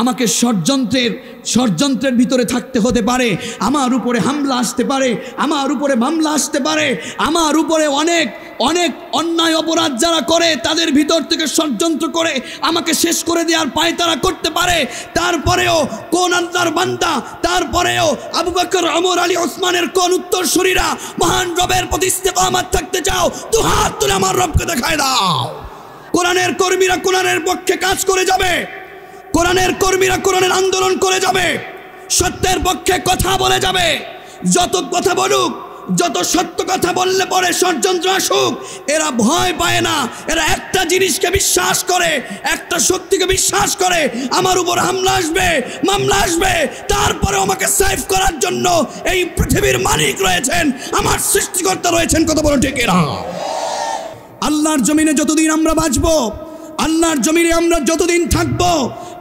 আমাকে ষড়যন্ত্রের ভিতরে থাকতে হতে পারে, আমার উপরে হামলা আসতে পারে, আমার উপরে মামলা আসতে পারে, আমার উপরে অনেক অনেক অন্যায় অপরাধ যারা করে তাদের ভিতর থেকে ষড়যন্ত্র করে আমাকে শেষ করে দেওয়ার পায়তারা করতে পারে। তারপরেও কোন আল্লাহর বান্দা, তারপরেও আবু বকর, ওমর, আলী, ওসমানের কোন উত্তরসূরিরা মহান রবের প্রতি ইস্তেকামাত থাকতে চাও, দুহাত তুলে আমার রবকে দেখায় দাও। কোরআনের কর্মীরা কোরআনের পক্ষে কাজ করে যাবে, কোরআনের কর্মীরা কোরআনের আন্দোলন করে যাবে, সত্যের পক্ষে কথা বলে যাবে। যত কথা বলুক, যত সত্য কথা বললে পরে ষড়যন্ত্র আসুক, এরা ভয় পায় না। এরা একটা জিনিসকে বিশ্বাস করে, একটা শক্তিকে বিশ্বাস করে, আমার উপর হামলা আসবে, মামলা আসবে, তারপরে আমাকে সেভ করার জন্য এই পৃথিবীর মালিক রয়েছেন, আমার সৃষ্টিকর্তা রয়েছেন। কত বড় ঠিক এরা। আল্লাহর জমিনে যতদিন আমরা বাঁচবো, আল্লাহর জমিনে আমরা যতদিন থাকবো,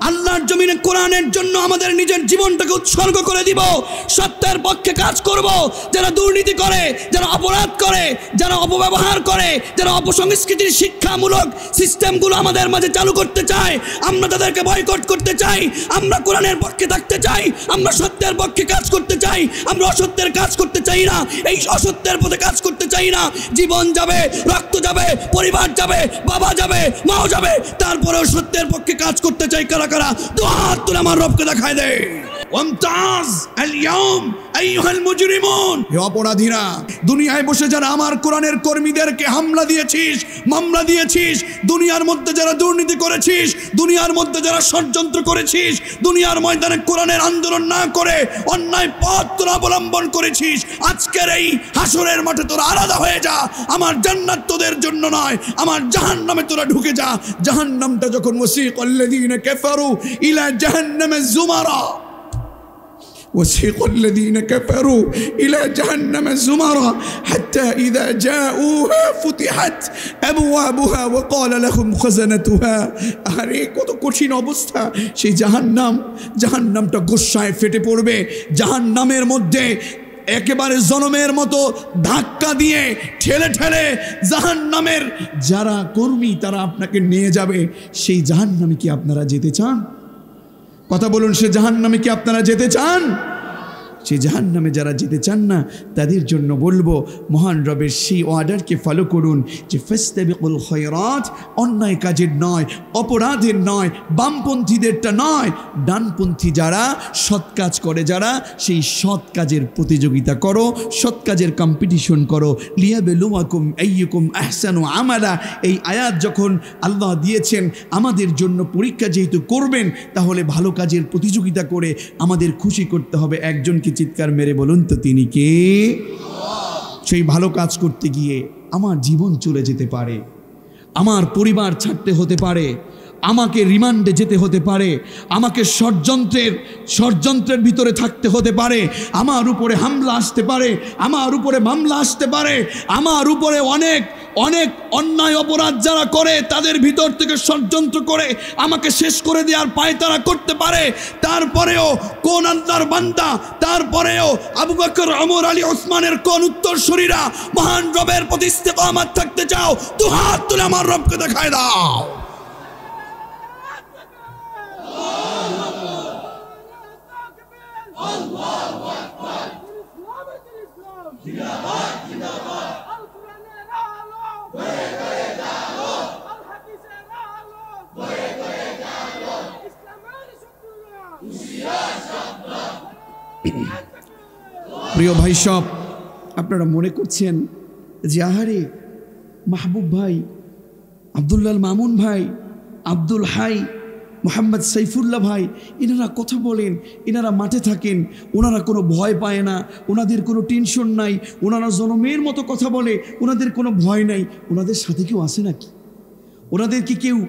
আল্লাহর জমিনে কোরআনের জন্য আমাদের নিজের জীবনটাকে উৎসর্গ করে দিব, সত্যের পক্ষে কাজ করব। যারা দুর্নীতি করে, যারা অপরাধ করে, যারা অপব্যবহার করে, যারা অপসংস্কৃতির শিক্ষামূলক সিস্টেমগুলো আমাদের মাঝে চালু করতে চায়, আমরা তাদেরকে বয়কট করতে চাই। আমরা কোরআনের পক্ষে থাকতে চাই, আমরা সত্যের পক্ষে কাজ করতে চাই, আমরা অসত্যের কাজ করতে চাই না, এই অসত্যের পথে কাজ করতে চাই না। জীবন যাবে, রক্ত যাবে, পরিবার যাবে, বাবা যাবে, মাও যাবে, তারপরেও সত্যের পক্ষে কাজ করতে চাই। কারা কারা দুহাত তুলে আমার রবকে দেখায় দে। ওয়ামতাজ আল-ইয়াউম আইয়ুহাল মুজরিমুন। হে অপরাধীরা, দুনিয়ায় বসে যারা আমার কোরআনের কর্মীদেরকে হামলা দিয়েছিস, মামলা দিয়েছিস, দুনিয়ার মধ্যে যারা দুর্নীতি করেছিস, দুনিয়ার মধ্যে যারা ষড়যন্ত্র করেছিস, দুনিয়ার ময়দানে কোরআনের আন্দোলন না করে অন্যায় পথ তোরা অবলম্বন করেছিস, আজকের এই হাসরের মাঠে তোরা আলাদা হয়ে যা। আমার জান্নাত তোদের জন্য নয়, আমার জাহান্নামে তোরা ঢুকে যা। জাহান্নামটা যখন ওয়াসিকাল্লাযীনা কাফারু ইলা জাহান্নামে যুমারা, وسيق الذين كفروا إلى جهنم زمرا حتى إذا جاءوها فتحت أبوابها وقال لهم خزنتها। আরে কত কঠিন অবস্থা সেই জাহান্নামটা গোসায় ফেটে পড়বে। জাহান্নামের মধ্যে একেবারে জনমের মতো ধাক্কা দিয়ে ঠেলে ঠেলে জাহান্নামের যারা কর্মী তারা আপনাকে নিয়ে যাবে। সেই জাহান্নামে কি আপনারা যেতে চান? কথা বলুন, সে জাহান্নামে কি আপনারা যেতে চান? সে জাহান্নামে যারা যেতে চান না তাদের জন্য বলবো, মহান রবের সেই অর্ডারকে ফলো করুন যে ফাস্তাবিকুল খায়রাত, অন্যায় কাজের নয়, অপরাধের নয়, বামপন্থীদেরটা নয়, ডানপন্থী যারা সৎ কাজ করে, যারা সেই সৎ কাজের প্রতিযোগিতা করো, সৎ কাজের কম্পিটিশন করো। লিয়াবলুয়াকুম আইয়ুকুম আহসানু আমালা। এই আয়াত যখন আল্লাহ দিয়েছেন আমাদের জন্য পরীক্ষা যেহেতু করবেন, তাহলে ভালো কাজের প্রতিযোগিতা করে আমাদের খুশি করতে হবে। একজনকে চিৎকার মেরে বলুন তো তিনি কে? সেই ভালো কাজ করতে গিয়ে আমার জীবন চলে যেতে পারে, আমার পরিবার ছাড়তে হতে পারে, আমাকে রিমান্ডে যেতে হতে পারে, আমাকে ষড়যন্ত্রের ভিতরে থাকতে হতে পারে, আমার উপরে হামলা আসতে পারে, আমার উপরে মামলা আসতে পারে, আমার উপরে অনেক অনেক অন্যায় অপরাধ যারা করে তাদের ভিতর থেকে ষড়যন্ত্র করে আমাকে শেষ করে দেওয়ার পায়তারা করতে পারে। তারপরেও কোন আল্লাহর বান্দা, তারপরেও আবু বকর, ওমর, আলী, ওসমানের কোন উত্তরসূরিরা মহান রবের প্রতি ইস্তেকামাত থাকতে চাও, দুহাত তুলে আমার রবকে দেখায় দাও। প্রিয় ভাই সব, আপনারা মনে করছেন যে আহারে মাহবুব ভাই, আব্দুল্লাহ মামুন ভাই, আব্দুল হাই, মোহাম্মদ সাইফুল্লাহ ভাই, এনারা কথা বলেন, এনারা মাঠে থাকেন, ওনারা কোনো ভয় পায় না, ওনাদের কোনো টেনশন নাই, ওনারা জনমের মতো কথা বলে, ওনাদের কোনো ভয় নাই। ওনাদের সাথে কেউ আসে নাকি? ওনাদের কি কেউ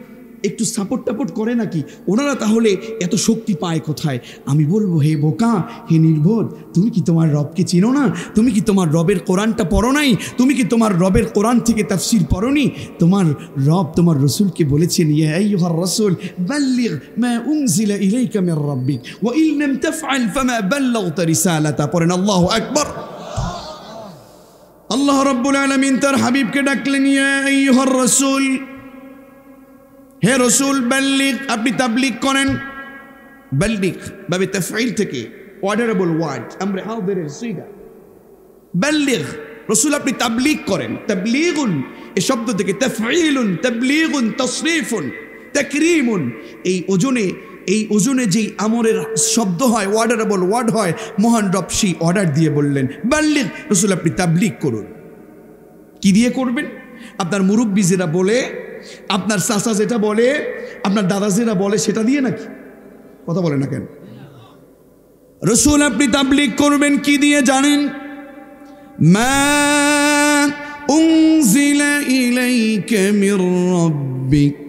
একটু সাপোর্ট টাপোর্ট করে নাকি? ওনারা তাহলে এত শক্তি পায় কোথায়? আমি বলবো, হে বোকা, হে নির্বোধ, তুমি কি তোমার রবকে চিনো না? তুমি কি তোমার রবের কোরআনটা পড়ো নাই? তুমি কি তোমার রবের কোরআন থেকে তাফসীর পড়োনি? তোমার রব তোমার রসুলকে বলেছেন, ইয়া আইয়ুহার রাসূল বাল্লিগ মা উনজিলা ইলাইকা মির রাব্বিক ওয়া ইন লাম তাফআল ফামা বাল্লাগতা রিসালাতা। পড়েন আল্লাহু আকবার। আল্লাহ রাব্বুল আলামিন তার হাবিবকে ডাকলেন, ইয়া আইয়ুহার রাসূল, হে রসুল, বাল্লিগ, আপনি তাবলিগ করেন। বাল্লিগ বাবে তাফঈল থেকে অর্ডারেবল ওয়ার্ড আমরা হাউবের সিগা বাল্লিগ রাসূল আপনি তাবলীগ করেন তাবলীগুন এই শব্দ থেকে তাফঈলুন তাবলীগুন তাশরীফুন তাকরীমুন এই ওজনে যেই আমরের শব্দ হয় অর্ডারেবল ওয়ার্ড হয় মহান রব সেই অর্ডার দিয়ে বললেন বাল্লিগ রাসূল আপনি তাবলীগ করুন কি দিয়ে করবেন আপনার মুরব্বি যেটা বলে আপনার চাচা যেটা বলে আপনার দাদা যেটা বলে সেটা দিয়ে নাকি কথা বলে না কেন রাসূল আপনি তাবলীগ করবেন কি দিয়ে জানেন মা উনজিলা ইলাইকা মির রাব্বিক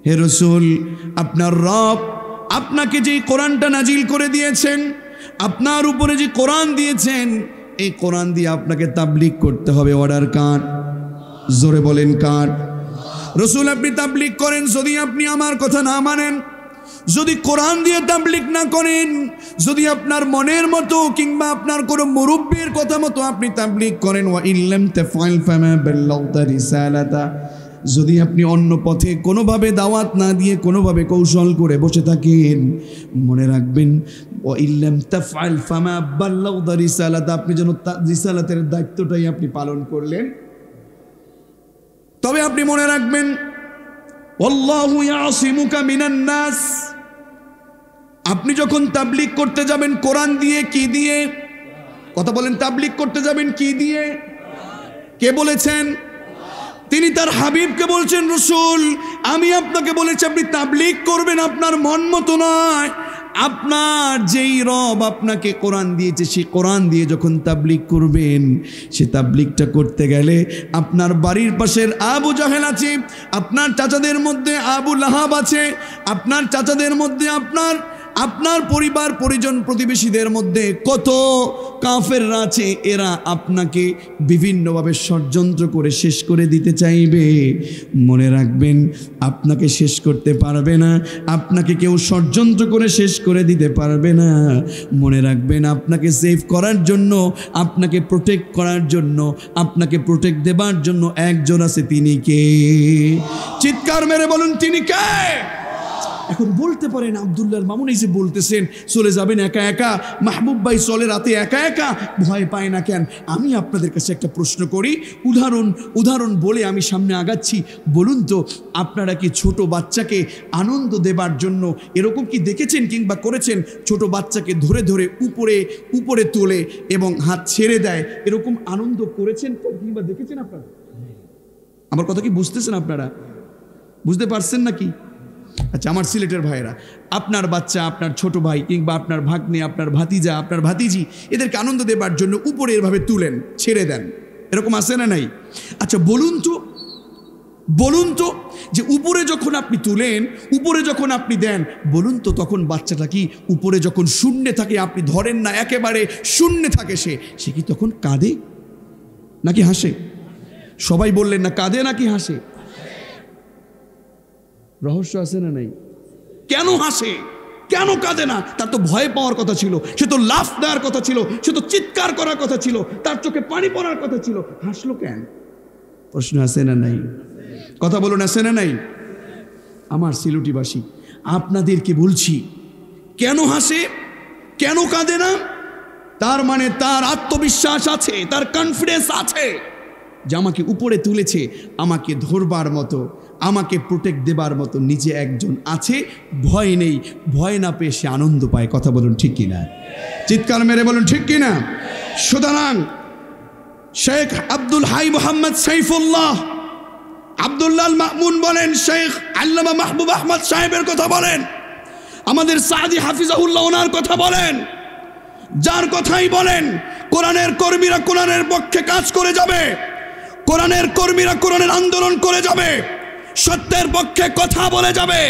হে রাসূল আপনার রব আপনাকে যে কোরআনটা নাজিল করে দিয়েছেন আপনার উপরে যে কোরআন দিয়েছেন এই কোরআন দিয়ে আপনাকে তাবলীগ করতে হবে অর্ডার কার জোরে বলেন কার রাসূল আপনি তাবলীগ করেন যদি আপনি আমার কথা না মানেন যদি কোরআন দিয়ে তাবলীগ না করেন যদি আপনার মনের মতো কিংবা আপনার কোনো মুরব্বির কথা মতো আপনি তাবলীগ করেন ওয়া ইল্লাম তাফআল ফামা বাল্লাগতা রিসালাতা যদি আপনি অন্য পথে কোনোভাবে দাওয়াত না দিয়ে কোনোভাবে কৌশল করে বসে থাকেন মনে রাখবেন ওয়া ইল্লাম তাফআল ফামা বাল্লাগতা রিসালাতা আপনি যেন রিসালাতের দায়িত্বটাই আপনি পালন করলেন তবে আপনি মনে রাখবেন আল্লাহু ইয়াসিমুকা মিনান নাস আপনি যখন তাবলীগ করতে যাবেন কোরআন দিয়ে কি দিয়ে কথা বলেন তাবলীগ করতে যাবেন কি দিয়ে কে বলেছেন তিনি তার হাবিবকে বলছেন রাসূল আমি আপনাকে বলেছি আপনি তাবলীগ করবেন আপনার মন মতো নয় আপনার যেই রব আপনাকে কোরআন দিয়েছে সেই কোরআন দিয়ে যখন তাবলীগ করবেন সে তাবলীগটা করতে গেলে আপনার বাড়ির পাশের আবু জাহেল আছে আপনার চাচাদের মধ্যে আবু লাহাব আছে আপনার চাচাদের মধ্যে আপনার পরিবার পরিজন প্রতিবেশীদের মধ্যে কত কাফেররা আছে এরা আপনাকে বিভিন্নভাবে ষড়যন্ত্র করে শেষ করে দিতে চাইবে মনে রাখবেন আপনাকে শেষ করতে পারবে না আপনাকে কেউ ষড়যন্ত্র করে শেষ করে দিতে পারবে না মনে রাখবেন আপনাকে সেভ করার জন্য আপনাকে প্রোটেক্ট করার জন্য আপনাকে প্রোটেক্ট দেবার জন্য একজন আছে তিনি কে চিৎকার মেরে বলুন তিনি কে এখন বলতে পারেন আব্দুল্লাহর মামুন এই যে বলতেছেন চলে যাবেন একা একা মাহবুব ভাই চলে রাতে একা একা ভয় পায় না কেন আমি আপনাদের কাছে একটা প্রশ্ন করি উদাহরণ বলে আমি সামনে আগাচ্ছি বলুন তো আপনারা কি ছোট বাচ্চাকে আনন্দ দেবার জন্য এরকম কি দেখেছেন কিংবা করেছেন ছোট বাচ্চাকে ধরে ধরে উপরে তোলে এবং হাত ছেড়ে দেয় এরকম আনন্দ করেছেন কিংবা দেখেছেন আপনারা আমার কথা কি বুঝতেছেন আপনারা বুঝতে পারছেন নাকি আচ্ছা আমার সিলেটের ভাইরা আপনার বাচ্চা আপনার ছোট ভাই কিংবা আপনার ভাগ্নে আপনার ভাতিজা আপনার ভাতিজি এদেরকে আনন্দ দেবার জন্য উপরে এভাবে তুলেন ছেড়ে দেন এরকম আছে না নাই আচ্ছা বলুন তো যে উপরে যখন আপনি তুলেন উপরে যখন আপনি দেন বলুন তো তখন বাচ্চাটা কি উপরে যখন শূন্যে থাকে আপনি ধরেন না একেবারে শূন্যে থাকে সে কি তখন কাঁদে নাকি হাসে সবাই বললেন না কাঁদে নাকি হাসে রহস্য আছে না নাই কেন হাসে কেন কাঁদে না তার তো ভয় পাওয়ার কথা ছিল সে তো লাফ দেওয়ার কথা ছিল সে তো চিৎকার করার কথা ছিল তার চোখে পানি পড়ার কথা ছিল হাসলো কেন প্রশ্ন আছে না নাই কথা বলুন আছে না নাই আমার সিলেটিবাসী আপনাদেরকে বলছি কেন হাসে কেন কাঁদে না তার মানে তার আত্মবিশ্বাস আছে তার কনফিডেন্স আছে যে আমাকে উপরে তুলেছে আমাকে ধরবার মতো আমাকে প্রোটেক্ট দেবার মতো নিজে একজন আছে ভয় নেই ভয় না পেয়ে সে আনন্দ পায় কথা বলুন ঠিক কিনা চিৎকার মেরে বলুন ঠিক কিনা সুতরাং শেখ আব্দুল হাই মোহাম্মদ সাইফুল্লাহ আব্দুল্লাহ মামুন বলেন শেখ আল্লামা মাহবুব আহমদ সাহেবের কথা বলেন আমাদের সাদি হাফিজাহুল্লাহ ওনার কথা বলেন যার কথাই বলেন কোরআনের কর্মীরা কোরআনের পক্ষে কাজ করে যাবে কোরআনের কর্মীরা কোরআনের আন্দোলন করে যাবে সত্যের পক্ষে কথা বলে যাবে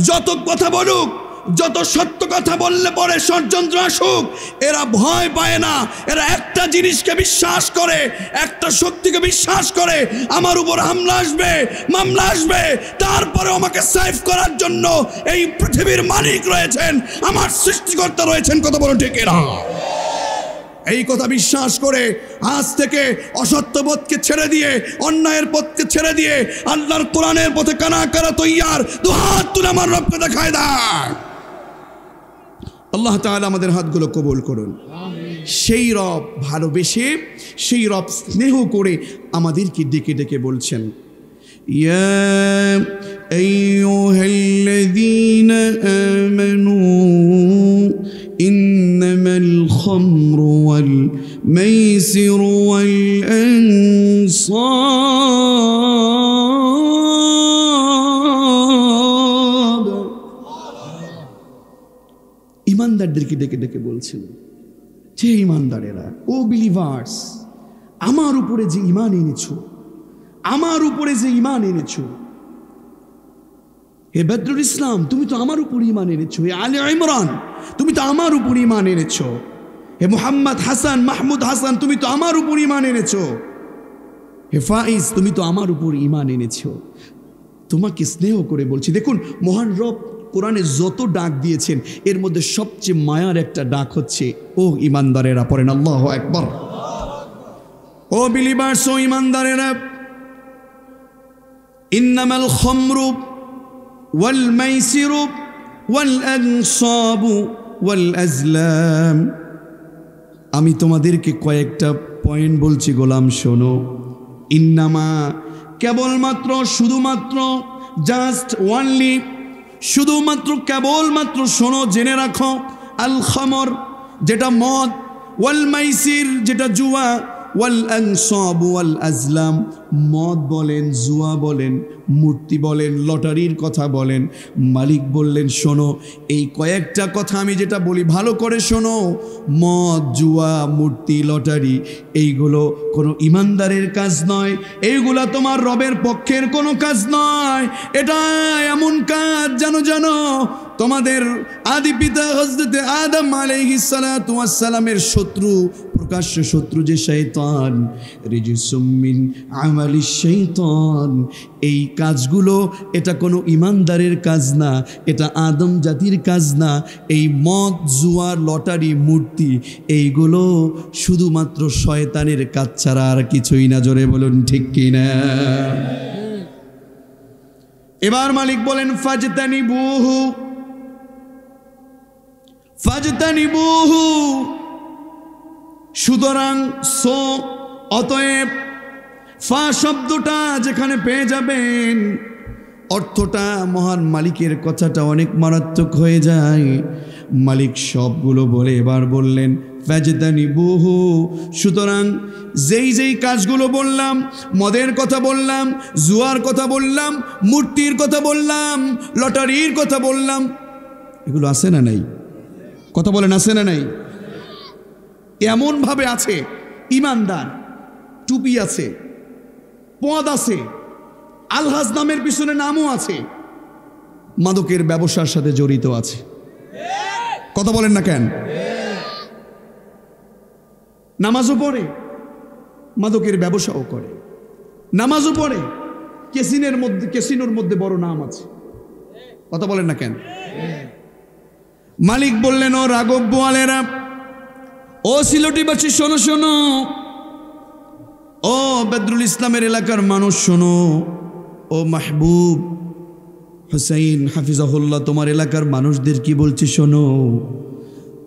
যত কথা বলুক যত সত্য কথা বললে পরে ষড়যন্ত্র আসুক এরা ভয় পায় না এরা একটা জিনিসকে বিশ্বাস করে একটা শক্তিকে বিশ্বাস করে আমার উপর হামলা আসবে মামলা আসবে তারপরে আমাকে সেভ করার জন্য এই পৃথিবীর মালিক রয়েছেন আমার সৃষ্টিকর্তা রয়েছেন কথা বলুন ঠিক না এই কথা বিশ্বাস করে আজ থেকে অসত্যবোধকে ছেড়ে দিয়ে অন্যায়ের পথকে ছেড়ে দিয়ে আল্লাহর কোরআনের পথে কানা কারা তৈয়ার দুহাত তুলে আমার রবকে দেখায় দেয় আল্লাহ তাআলা আমাদের হাতগুলো কবুল করুন। সেই রব ভালোবেসে, সেই রব স্নেহ করে আমাদেরকে ডেকে ডেকে বলছেন, ইয়া আইয়ুহাল্লাযীনা আমানু ইন্নামাল খামরু ওয়াল মাইসিরু ওয়াল আনসাব। ইমানদারদেরকে ডেকে ডেকে বলছেন, যে ইমানদারেরা, ও বিলিভার্স, আমার উপরে যে ঈমান এনেছো, আমার উপরে যে ঈমান এনেছো, হে বদরুল ইসলাম তুমি তো আমার উপর ঈমান এনেছো, হে আলে ইমরান তুমি তো আমার উপর ঈমান এনেছো, হে মুহাম্মদ হাসান মাহমুদ হাসান তুমি তো আমার উপর ঈমান এনেছো, হে ফাইজ তুমি তো আমার উপর ঈমান এনেছো। তোমাকে স্নেহ করে বলছি। দেখুন মহান রব কোরআনে যত ডাক দিয়েছেন এর মধ্যে সবচেয়ে মায়ার একটা ডাক হচ্ছে ও ইমানদারেরা। পড়েন আল্লাহু আকবার। ও বিলিভার্স, ও ইমানদারেরা, ইন্নামাল খামরু ওয়াল মাইসিরু ওয়াল আনসাবু ওয়াল আজলাম। আমি তোমাদেরকে কয়েকটা পয়েন্ট বলছি গোলাম, শোনো। ইন্নামা কেবলমাত্র, শুধুমাত্র, জাস্ট ওয়ানলি, শুধুমাত্র কেবলমাত্র শোনো, জেনে রাখো, আল খামর যেটা মদ, ওয়াল মাইসির যেটা জুয়া, ওয়াল আনসাব ওয়াল আজলাম মদ বলেন, জুয়া বলেন, মূর্তি বলেন, লটারির কথা বলেন। মালিক বললেন শোনো, এই কয়েকটা কথা আমি যেটা বলি ভালো করে শোনো। মদ, জুয়া, মূর্তি, লটারি এইগুলো কোনো ইমানদারের কাজ নয়, এইগুলা তোমার রবের পক্ষের কোনো কাজ নয়। এটা এমন কাজ জানো তোমাদের আদি পিতা হযরত আদম আলাইহিস সালাতু ওয়াস সালামের শত্রু, প্রকাশ্য শত্রু যে শয়তান, রিজসুম মিন আমালিশ শয়তান, এই কাজগুলো এটা কোনো ইমানদারের কাজ না, এটা আদম জাতির কাজ না। এই মদ, জুয়া, লটারি, মূর্তি এইগুলো শুধুমাত্র শয়তানের কাজ ছাড়া আর কিছুই না। জোরে বলুন ঠিক কিনা? এবার মালিক বলেন ফাজতানিবুহু, ফাজতানিবুহু, সুতরাং সো, অতএব, ফা শব্দটা যেখানে পেয়ে যাবেন অর্থটা মহান মালিকের কথাটা অনেক মারাত্মক হয়ে যায়। মালিক সবগুলো বলে এবার বললেন ফাজতানিবুহু, সুতরাং যেই কাজগুলো বললাম, মদের কথা বললাম, জুয়ার কথা বললাম, মূর্তির কথা বললাম, লটারির কথা বললাম, এগুলো আছে না নাই? কথা বলেন আছে না নাই? এমনভাবে আছে, ইমানদার, টুপি আছে, পদ আছে, আলহাজ নামের পিছনে নামও আছে, মাদকের ব্যবসার সাথে জড়িত আছে। কথা বলেন না কেন? নামাজও পড়ে, মাদকের ব্যবসাও করে, নামাজও পড়ে, কেসিনোর মধ্যে বড় নাম আছে। কথা বলেন না কেন? মালিক বললেন ও রাঘব বোয়ালেরা, ও সিলেটিবাসী শোনো শোনো, ও বদরুল ইসলামের এলাকার মানুষ শোনো, ও মাহবুব হুসাইন হাফিজাহুল্লাহ তোমার এলাকার মানুষদের কি বলছি শোনো।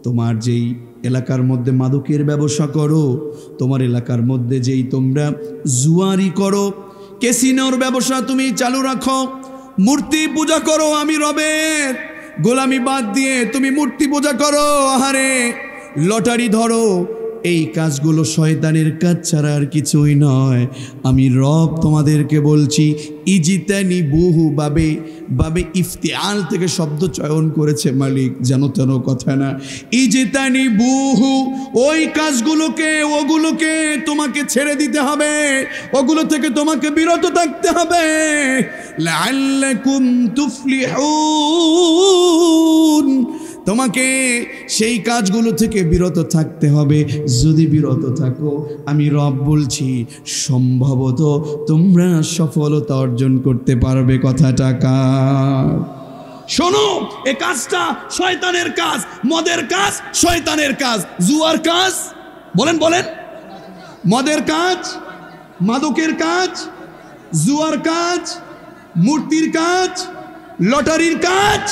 তোমার যেই এলাকার মধ্যে মাদকের ব্যবসা করো, তোমার এলাকার মধ্যে যেই তোমরা জুয়ারি করো, ক্যাসিনোর ব্যবসা তুমি চালু রাখো, মূর্তি পূজা করো, আমি রবের গোলামি বাদ দিয়ে তুমি মূর্তি পূজা করো, আহারে লটারি ধরো, এই কাজগুলো শয়তানের কাজ ছাড়া আর কিছুই নয়। আমি রব তোমাদেরকে বলছি ইজিতানিবুহু, বাবে ইফতিআল থেকে শব্দ চয়ন করেছে মালিক, যেন তেন কথা না। ইজিতানিবুহু, ওই কাজগুলোকে, ওগুলোকে তোমাকে ছেড়ে দিতে হবে, ওগুলো থেকে তোমাকে বিরত থাকতে হবে। লাআল্লাকুম তুফলিহুন, তোমাকে সেই কাজগুলো থেকে বিরত থাকতে হবে। যদি বিরত থাকো, আমি রব বলছি সম্ভবত তোমরা সফলতা অর্জন করতে পারবে। কথাটা কার? শোনো, এ কাজটা শয়তানের কাজ, মদের কাজ শয়তানের কাজ, জুয়ার কাজ, বলেন বলেন, মদের কাজ, মাদকের কাজ, জুয়ার কাজ, মূর্তির কাজ, লটারির কাজ,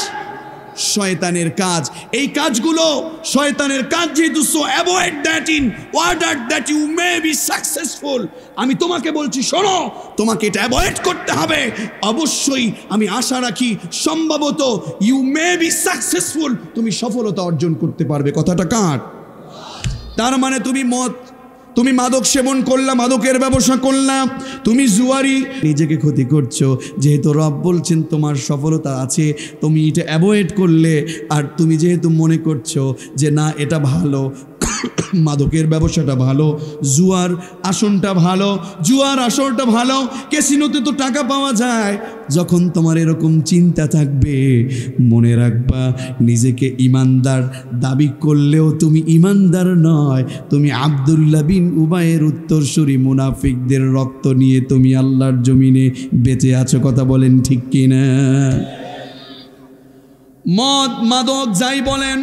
শয়তানের কাজ। এই কাজগুলো শয়তানের কাজ যেহেতু, so avoid that in order that you may be successful. আমি তোমাকে বলছি, শোনো, তোমাকে এটা অ্যাভয়েড করতে হবে। অবশ্যই আমি আশা রাখি সম্ভবত ইউ মে বি সাকসেসফুল, তুমি সফলতা অর্জন করতে পারবে। কথাটা কার? তার মানে তুমি মাদক সেবন করলা, মাদকের ব্যবসা করলাম, তুমি জুয়ারি, নিজেকে ক্ষতি করছো। যেহেতু রব বলছেন তোমার সফলতা আছে, তুমি এটা অ্যাভয়েড করলে, আর তুমি যেহেতু মনে করছো যে না এটা ভালো, মাদকের ব্যবসাটা ভালো, জুয়ার আসনটা ভালো, জুয়ার আসরটা ভালো, ক্যাসিনোতে তো টাকা পাওয়া যায়। যখন তোমার এরকম চিন্তা থাকবে, মনে রাখবা নিজেকে ইমানদার দাবি করলেও তুমি ইমানদার নয়, তুমি আব্দুল্লাহ বিন উবাইয়ের উত্তরসূরি, মুনাফিকদের রক্ত নিয়ে তুমি আল্লাহর জমিনে বেঁচে আছো। কথা বলেন ঠিক কিনা? মদ মাদক যাই বলেন,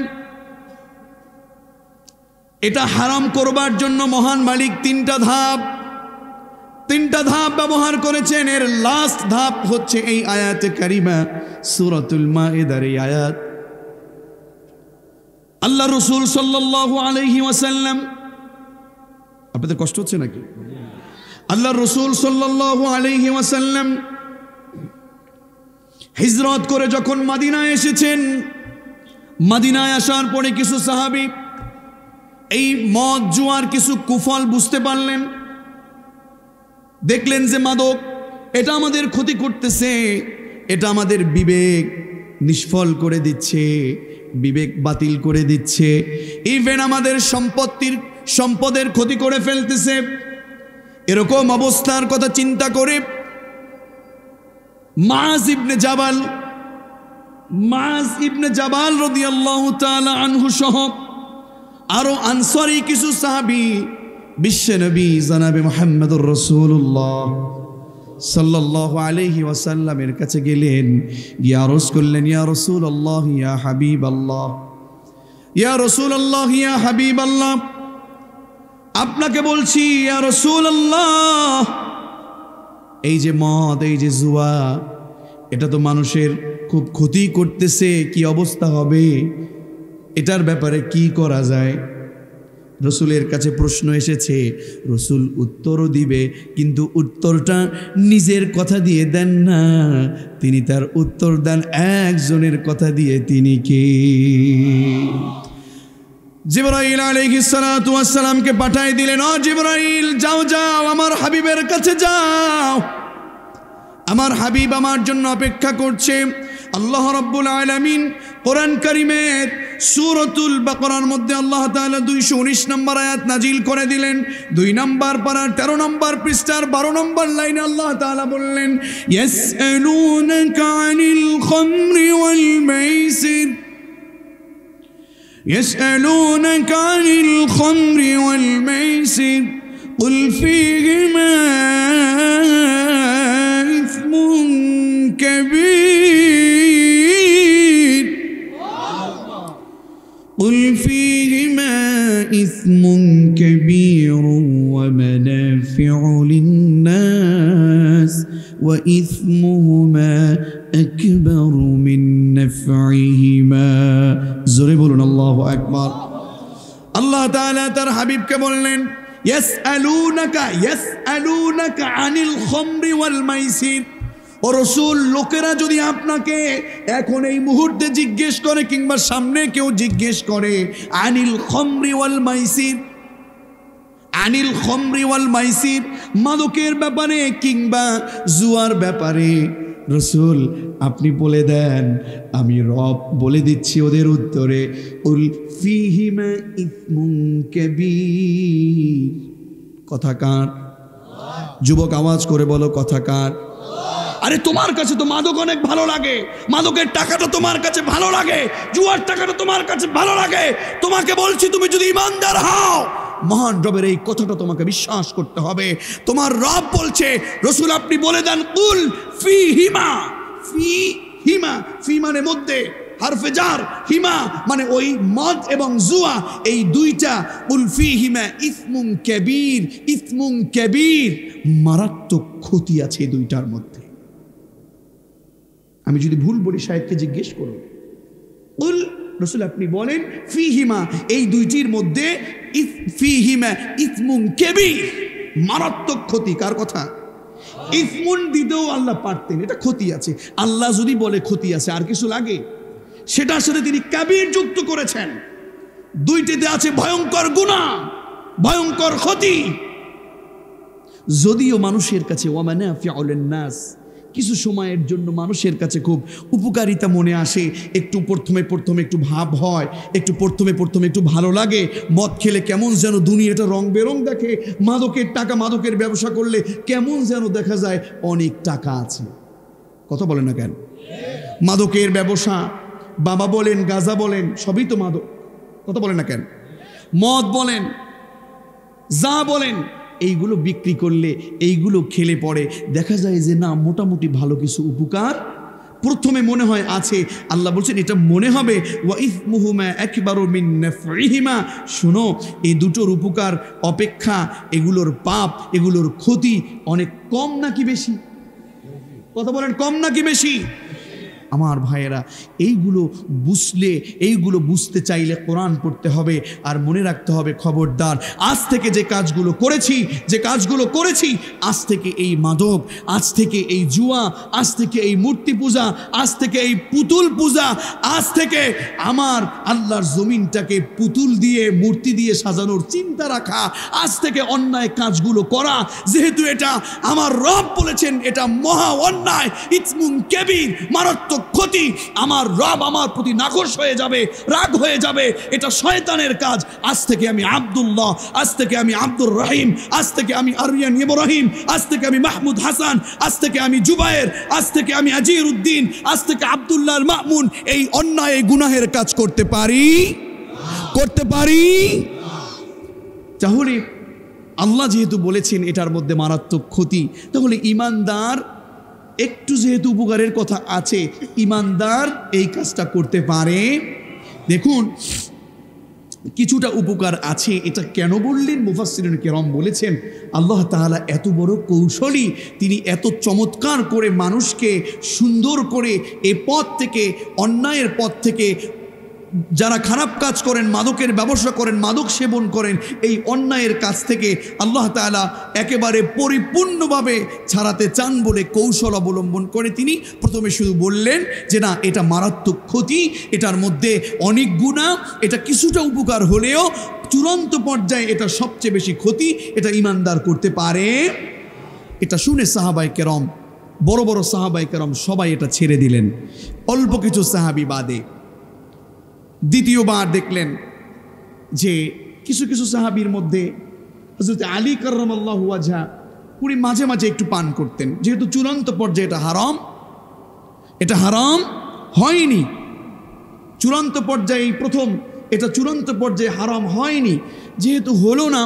এটা হারাম করবার জন্য মহান মালিক তিনটা ধাপ ব্যবহার করেছেন। এর লাস্ট ধাপ হচ্ছে এই আয়াতে কারিমা, সূরাতুল মাইদার এই আয়াত। আল্লাহ রাসূল সাল্লাল্লাহু আলাইহি ওয়াসাল্লাম, আপনাদের কষ্ট হচ্ছে নাকি? আল্লাহ রাসূল সাল্লাল্লাহু আলাইহি ওয়াসাল্লাম হিজরত করে যখন মদিনায় এসেছেন, মদিনায় আসার পরে কিছু সাহাবী এই মদ জুয়ার কিছু কুফল বুঝতে পারলেন। দেখলেন যে মাদক এটা আমাদের ক্ষতি করতেছে, এটা আমাদের বিবেক নিষ্ফল করে দিচ্ছে, বিবেক বাতিল করে দিচ্ছে, ইভেন আমাদের সম্পদের ক্ষতি করে ফেলতেছে। এরকম অবস্থার কথা চিন্তা করে মুআয ইবনে জাবাল রাদিয়াল্লাহু তাআলা আনহু সহ আরো আনসারী কিছু সাহাবী বিশ্বনবী জনাবে মুহাম্মদুর রাসূলুল্লাহ সাল্লাল্লাহু আলাইহি ওয়াসাল্লামের কাছে গেলেন, গিয়ে আরজ করলেন, ইয়া রাসূলুল্লাহ, ইয়া হাবিবাল্লাহ, ইয়া রাসূলুল্লাহ, ইয়া হাবিবাল্লাহ, আপনাকে বলছি ইয়া রাসূলুল্লাহ, এই যে মদ, এই যে জুয়া, এটা তো মানুষের খুব ক্ষতি করতেছে, কি অবস্থা হবে, এটার ব্যাপারে কি করা যায়? রসুলের কাছে প্রশ্ন এসেছে, রসুল উত্তরও দিবে, কিন্তু উত্তরটা নিজের কথা দিয়ে দেন না, তিনি তার উত্তর দেন একজনের কথা দিয়ে। তিনি কে? জিবরাইল আলাইহিস সালাতু ওয়াস সালামকে পাঠিয়ে দিলেন, ও জিবরাইল, যাও যাও, আমার হাবিবের কাছে যাও, আমার হাবিব আমার জন্য অপেক্ষা করছে। আল্লাহ রাব্বুল আলামিন কোরআন কারীমের সূরাতুল বাকারার মধ্যে আল্লাহ তাআলা 219 নম্বর আয়াত নাজিল করে দিলেন। 2 নম্বর পারার 13 নম্বর পৃষ্ঠার 12 নম্বর লাইনে আল্লাহ তাআলা বললেন, ইয়াসআলুনাকা আনিল খামরি ওয়াল মাইসির, ইয়াসআলুনাকা আনিল খামরি ওয়াল মাইসির কুল ফীহিমা ইসমুন কাবীর, قل فيهما إثم كبير ومنافع للناس وإثمهما أكبر من نفعهما। জোরে বলুন আল্লাহু আকবার। আল্লাহ তাআলা তার হাবিবকে বললেন, ইয়াসআলুনাকা আনিল খামরি ওয়াল মাইসির, ও রসুল, লোকেরা যদি আপনাকে এখন এই মুহূর্তে জিজ্ঞেস করে, কিংবা সামনে কেউ জিজ্ঞেস করে, আনিল খামরি ওয়াল মাইসির, আনিল খামরি ওয়াল মাইসির, মাদকের ব্যাপারে কিংবা জুয়ার ব্যাপারে, রসুল আপনি বলে দেন, আমি রব বলে দিচ্ছি ওদের উত্তরে, উল ফীহিমা ইসমুন কাবীর। কথা কার? যুবক আওয়াজ করে বলো, কথা কার? আরে তোমার কাছে তো মাদক অনেক ভালো লাগে, মাদকের টাকাটা তোমার কাছে ভালো লাগে, জুয়ার টাকাটা তোমার কাছে ভালো লাগে। তোমাকে বলছি, তুমি যদি ইমানদার হও, মহান রবের এই কথাটা তোমাকে বিশ্বাস করতে হবে। তোমার রব বলছে, রসুল আপনি বলে দেন, কুল ফীহিমা, ফীহিমা, ফি মানে মধ্যে, হারফে জার, হিমা মানে ওই মদ এবং জুয়া, এই দুইটা, কুল ফীহিমা ইসমুন কাবীর, ইসমুন কাবীর, মারাত্মক ক্ষতি আছে এই দুইটার মধ্যে। আমি যদি ভুল বলি সাহেবকে জিজ্ঞেস করুন, কুল রাসূল আপনি বলেন ফিহিমা এই দুইটির মধ্যে ফিহিমা ইসমুন কাবীর মারাত্মক ক্ষতি। কার কথা? ইসমুন দিতেও আল্লাহ পারতেন, এটা ক্ষতি আছে। আল্লাহ যদি বলে ক্ষতি আছে আর কিছু লাগে? সেটার সাথে তিনি কাবীর যুক্ত করেছেন। দুইটিতে আছে ভয়ঙ্কর গুনাহ, ভয়ঙ্কর ক্ষতি। যদিও মানুষের কাছে ওয়ামানাফিউল লিন-নাস কিছু সময়ের জন্য মানুষের কাছে খুব উপকারিতা মনে আসে, একটু প্রথমে একটু ভাব হয়, একটু প্রথমে একটু ভালো লাগে, মদ খেলে কেমন যেন দুনিয়াটা রং বেরং দেখে, মাদকের টাকা, মাদকের ব্যবসা করলে কেমন যেন দেখা যায় অনেক টাকা আছে। কথা বলেন না কেন? মাদকের ব্যবসা, বাবা বলেন, গাঁজা বলেন, সবই তো মাদক। কথা বলেন না কেন? মদ বলেন, যা বলেন, এইগুলো বিক্রি করলে, এইগুলো খেলে পড়ে দেখা যায় যে না, মোটামুটি ভালো কিছু উপকার প্রথমে মনে হয় আছে। আল্লাহ বলছেন এটা মনে হবে ওয়া ইসমুহুমা আকবারু মিন নাফইহিমা। শোনো, এই দুটোর উপকার অপেক্ষা এগুলোর পাপ, এগুলোর ক্ষতি অনেক কম নাকি বেশি? কথা বলেন, কম নাকি বেশি? আমার ভাইয়েরা, এইগুলো বুঝলে, এইগুলো বুঝতে চাইলে কোরআন পড়তে হবে। আর মনে রাখতে হবে, খবরদার, আজ থেকে যে কাজগুলো করেছি, আজ থেকে এই মাদক, আজ থেকে এই জুয়া, আজ থেকে এই মূর্তি পূজা, আজ থেকে এই পুতুল পূজা, আজ থেকে আমার আল্লাহর জমিনটাকে পুতুল দিয়ে, মূর্তি দিয়ে সাজানোর চিন্তা রাখা, আজ থেকে অন্যায় কাজগুলো করা, যেহেতু এটা আমার রব বলেছেন এটা মহা অন্যায়, ইসমুন কাবীর, মারাত্মক ক্ষতি, আমার রব আমার প্রতি নাখোশ হয়ে যাবে, রাগ হয়ে যাবে, এটা শয়তানের কাজ। আজ থেকে আমি আব্দুল্লাহ, আজ থেকে আমি আব্দুর রহিম, আজ থেকে আমি আরিয়ান ইব্রাহিম, আজ থেকে আমি মাহমুদ হাসান, আজ থেকে আমি জুবায়ের, আজ থেকে আমি আজির উদ্দিন, আজ থেকে আব্দুল্লাহর মামুন এই অন্যায়, এই গুনাহের কাজ করতে পারি? তাহলে আল্লাহ যেহেতু বলেছেন এটার মধ্যে মারাত্মক ক্ষতি, তাহলে ঈমানদার একটু যেহেতু উপকারের কথা আছে, ঈমানদার এই কাজটা করতে পারে। দেখুন, কিছুটা উপকার আছে। এটা কেন বললেন? মুফাসসিরিন কেরাম বলেছেন আল্লাহ তাআলা এত বড় কৌশলী, তিনি এত চমৎকার করে মানুষকে সুন্দর করে এ পথ থেকে, অন্যায়ের পথ থেকে, যারা খারাপ কাজ করেন, মাদকের ব্যবসা করেন, মাদক সেবন করেন, এই অন্যায়ের কাছ থেকে আল্লাহ তাআলা একেবারে পরিপূর্ণভাবে ছাড়াতে চান বলে কৌশল অবলম্বন করে তিনি প্রথমে শুধু বললেন যে না, এটা মারাত্মক ক্ষতি, এটার মধ্যে অনেক গুনাহ, এটা কিছুটা উপকার হলেও চূড়ান্ত পর্যায়ে এটা সবচেয়ে বেশি ক্ষতি, এটা ঈমানদার করতে পারে। এটা শুনে সাহাবায়ে কেরাম, বড় বড় সাহাবায়ে কেরাম সবাই এটা ছেড়ে দিলেন, অল্প কিছু সাহাবী বাদে। দ্বিতীয়বার দেখলেন যে কিছু কিছু সাহাবীর মধ্যে হযরত আলী কাররামাল্লাহু ওয়াজহা, উনি মাঝে মাঝে একটু পান করতেন, যেহেতু চূড়ান্ত পর্যায়ে এটা হারাম হয়নি, চূড়ান্ত পর্যায়ে প্রথম এটা চূড়ান্ত পর্যায়ে হারাম হয়নি, যেহেতু হলো না,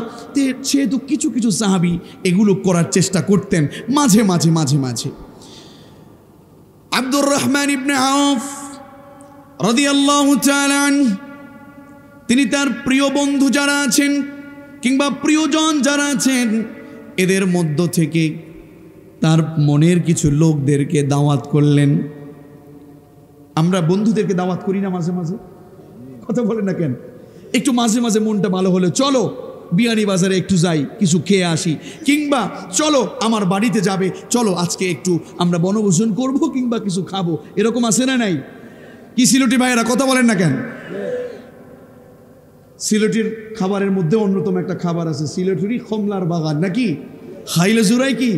সেহেতু কিছু কিছু সাহাবী এগুলো করার চেষ্টা করতেন মাঝে মাঝে। আব্দুর রহমান ইবনে আউফ রাদিয়াল্লাহু তাআলা আনহু, তিনি তার প্রিয় বন্ধু যারা আছেন কিংবা প্রিয়জন যারা আছেন, এদের মধ্য থেকে তার মনের কিছু লোকদেরকে দাওয়াত করলেন। আমরা বন্ধুদেরকে দাওয়াত করি না মাঝে মাঝে? কথা বলেন না কেন? একটু মাঝে মাঝে মনটা ভালো হলে চলো বিয়ানি বাজারে একটু যাই, কিছু খেয়ে আসি, কিংবা চলো আমার বাড়িতে যাবে, চলো আজকে একটু আমরা বনভোজন করব কিংবা কিছু খাবো, এরকম আছে না নাই? কি সিলেটি ভাইয়েরা কথা বলেন না কেন? সিলেটের খাবারের মধ্যে অন্যতম একটা খাবার আছে, সিলেটেরই কমলার বাগান, নাকি? খাইলে জুরাই কি?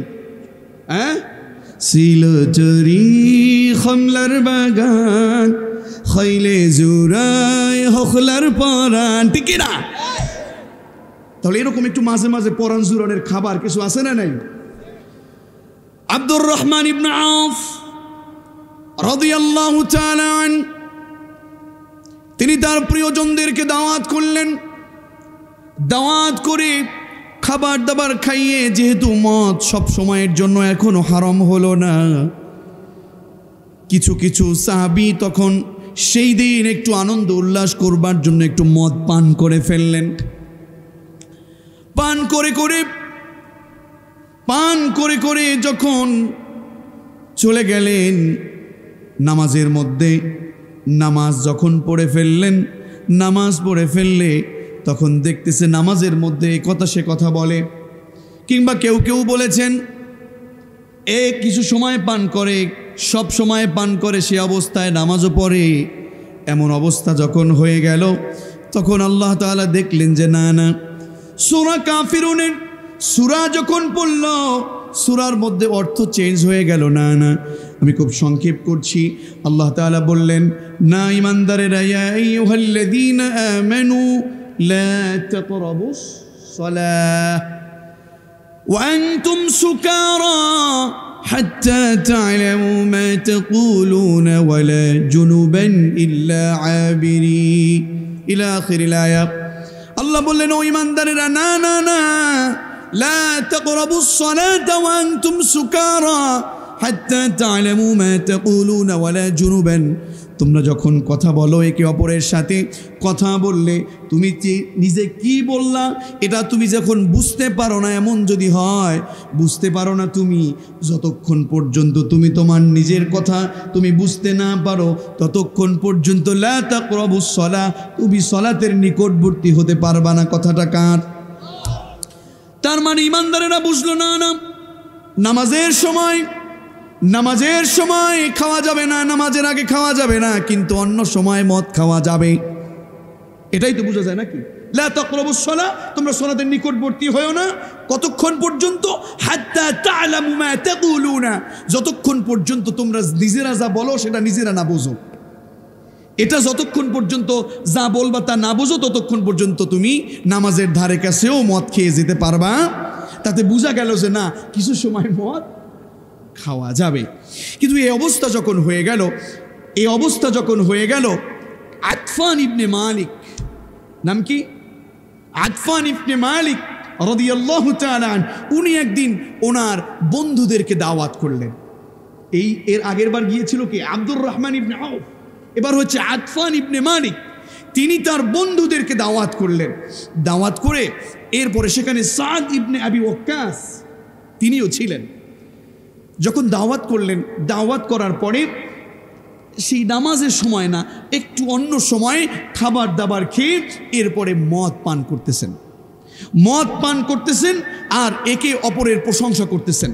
হ্যাঁ, সিলেটেরই কমলার বাগান, খাইলে জুরাই হখলার পরাণ, ঠিক না? তাহলে এরকম একটু মাঝে মাঝে পরাণ জুরানের খাবার কিছু আছে না নাই? আব্দুর রহমান ইবনে আউফ রাদিয়াল্লাহু তাআলা আনহু, তিনি তার প্রিয়জনদেরকে দাওয়াত করলেন। দাওয়াত করে খাবার দাবার খাইয়ে, যেহেতু মদ সব সময়ের জন্য এখনো হারাম হলো না, কিছু কিছু সাহাবী তখন সেই দিন একটু আনন্দ উল্লাস করবার জন্য একটু মদ পান করে ফেললেন। পান করে যখন চলে গেলেন নামাজের মধ্যে, নামাজ যখন পড়ে ফেললেন, নামাজ পড়ে ফেললে তখন দেখতেছে নামাজের মধ্যে এ কথা সে কথা বলে। কিংবা কেউ কেউ বলেছেন এ কিছু সময় পান করে, সব সময় পান করে, সে অবস্থায় নামাজও পড়ে। এমন অবস্থা যখন হয়ে গেল তখন আল্লাহ তাআলা দেখলেন যে না না, সূরা কাফিরুনের সূরা যখন পড়ল সূরার মধ্যে অর্থ চেঞ্জ হয়ে গেল। না না, আমি খুব সংক্ষেপ করছি। আল্লাহ তাআলা বললেন, না ঈমানদারেরা, ইয়া আইয়ুহাল্লাযীনা আমানু লা তাকরাবুস সালাহ ওয়া আনতুম সুকারা হাত্তা তা'লামু মা তাকুলুনা ওয়া লা জুনুবান ইল্লা আবিরি ইলা আখিরিল আয়াত। আল্লাহ বললেন, ও ঈমানদারেরা, না না না, লা তাকরাবুস সালাতা ওয়া আনতুম সুকারা হাত্তা তা'লামু মা তাকুলুনা ওয়া লা জুনুবান। তোমরা যখন কথা বলো, একে অপরের সাথে কথা বললে, তুমি নিজে কি বললা এটা তুমি যখন বুঝতে পারো না, এমন যদি হয় বুঝতে পারো না তুমি, যতক্ষণ পর্যন্ত তুমি তোমার নিজের কথা তুমি বুঝতে না পারো ততক্ষণ পর্যন্ত লা তাকরাবুস সালাহ, তুমি সালাতের নিকটবর্তী হতে পারবা না। কথাটা কার? তার মানে ঈমানদারেরা বুঝলো, না না, নামাজের সময় খাওয়া যাবে না, নামাজের আগে খাওয়া যাবে না, কিন্তু অন্য সময় মদ খাওয়া যাবে। এটাই তো বোঝা যায় নাকি? লা তাকরাবুস সালাহ, তোমরা সালাতের নিকটবর্তী হয়ো না কতক্ষণ পর্যন্ত? হাত্তা তা'লামু মা তাকুলুনা, যতক্ষণ পর্যন্ত তোমরা নিজেরা যা বলো সেটা নিজেরা না বোঝো। এটা যতক্ষণ পর্যন্ত যা বলবা তা না বোঝো ততক্ষণ পর্যন্ত তুমি নামাজের ধারে কাছেও মদ খেয়ে যেতে পারবা। তাতে বোঝা গেল যে না, কিছু সময় মদ খাওয়া যাবে। কিন্তু এই অবস্থা যখন হয়ে গেল আতফান ইবনে মালিক, নাম কি? আতফান ইবনে মালিক রাদিয়াল্লাহু তাআলা আনহু, উনি একদিন ওনার বন্ধুদেরকে দাওয়াত করলেন। এর আগের বার গিয়েছিল কি আব্দুর রহমান ইবনে আউফ, এবার হচ্ছে আতফান ইবনে মালিক। তিনি তার বন্ধুদেরকে দাওয়াত করলেন। দাওয়াত করে এরপরে সেখানে সাদ ইবনে আবি ওয়াক্কাস তিনিও ছিলেন। যখন দাওয়াত করলেন, দাওয়াত করার পরে সেই নামাজের সময় না, একটু অন্য সময় খাবার দাবার খেয়ে এরপরে মদ পান করতেছেন আর একে অপরের প্রশংসা করতেছেন।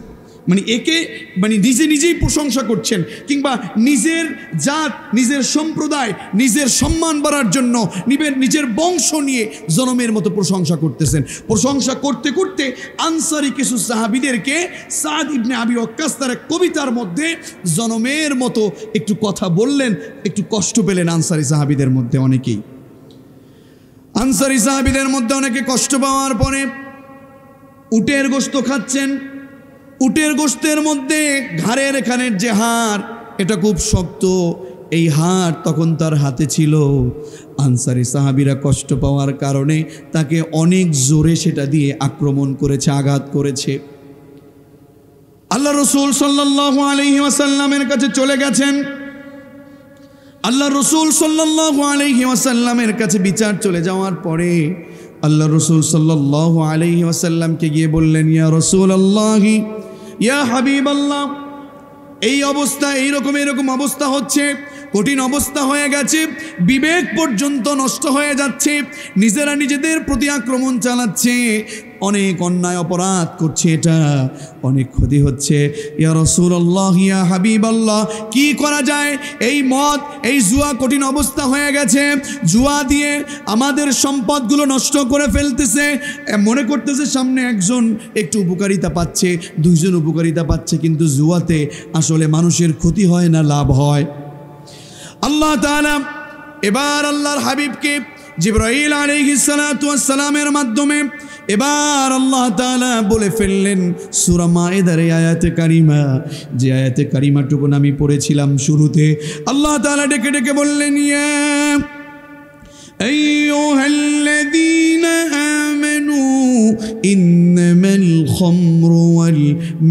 মানে নিজেই প্রশংসা করছেন, কিংবা নিজের জাত, নিজের সম্প্রদায়, নিজের সম্মান বাড়ার জন্য নিজের বংশ নিয়ে জনমের মতো প্রশংসা করতেছেন। প্রশংসা করতে করতে আনসারি কিছু সাহাবীদেরকে সাদ ইবনে আবি ওয়াক্কাস তার কবিতার মধ্যে জনমের মতো একটু কথা বললেন, একটু কষ্ট পেলেন। আনসারি সাহাবীদের মধ্যে অনেকে কষ্ট পাওয়ার পরে উটের গোশত খাচ্ছেন। উটের গোশতের মধ্যে ঘাড়ের এখানের যে হাড়, এটা খুব শক্ত, এই হাড় তখন তার হাতে ছিল। আনসারি সাহাবীরা কষ্ট পাওয়ার কারণে তাকে অনেক জোরে সেটা দিয়ে আক্রমণ করেছে, আঘাত করেছে। আল্লাহ রসুল সাল্লাল্লাহু আলাইহি ওয়াসাল্লামের কাছে চলে গেছেন। আল্লাহ রসুল সাল্লাল্লাহু আলাইহি ওয়াসাল্লামের কাছে বিচার চলে যাওয়ার পরে আল্লাহ রসুল সাল্লাল্লাহু আলাইহি ওয়াসাল্লামকে গিয়ে বললেন, ইয়া রাসূলুল্লাহি, ইয়া হাবিবাল্লাহ, এই অবস্থা, এরকম অবস্থা হচ্ছে, কঠিন অবস্থা হয়ে গেছে, বিবেক পর্যন্ত নষ্ট হয়ে যাচ্ছে, নিজেরা নিজেদের প্রতি আক্রমণ চালাচ্ছে, অনেক অন্যায় অপরাধ করছে, এটা অনেক ক্ষতি হচ্ছে। ইয়া রাসূলুল্লাহ, ইয়া হাবিবাল্লাহ, কি করা যায়? এই মদ, এই জুয়া কঠিন অবস্থা হয়ে গেছে, জুয়া দিয়ে আমাদের সম্পদগুলো নষ্ট করে ফেলতেছে। মনে করতেছে সামনে একজন একটু উপকারিতা পাচ্ছে, দুইজন উপকারিতা পাচ্ছে, কিন্তু জুয়াতে আসলে মানুষের ক্ষতি হয় না, লাভ হয়। আল্লাহ তাআলা এবার আল্লাহর হাবিবকে জিবরাইল আলাইহিস সালাতু ওয়াস সালামের মাধ্যমে এবার আল্লাহ তাআলা বলে ফেললেন সূরা মায়েদার আয়াতে কারিমা, যে আয়াতে কারিমাটুকু আমি পড়েছিলাম শুরুতে। আল্লাহ তাআলা ডেকে ডেকে বললেন, ইয়া আইয়ুহাল্লাযীনা আমানু ইন্নামাল খামরু ওয়াল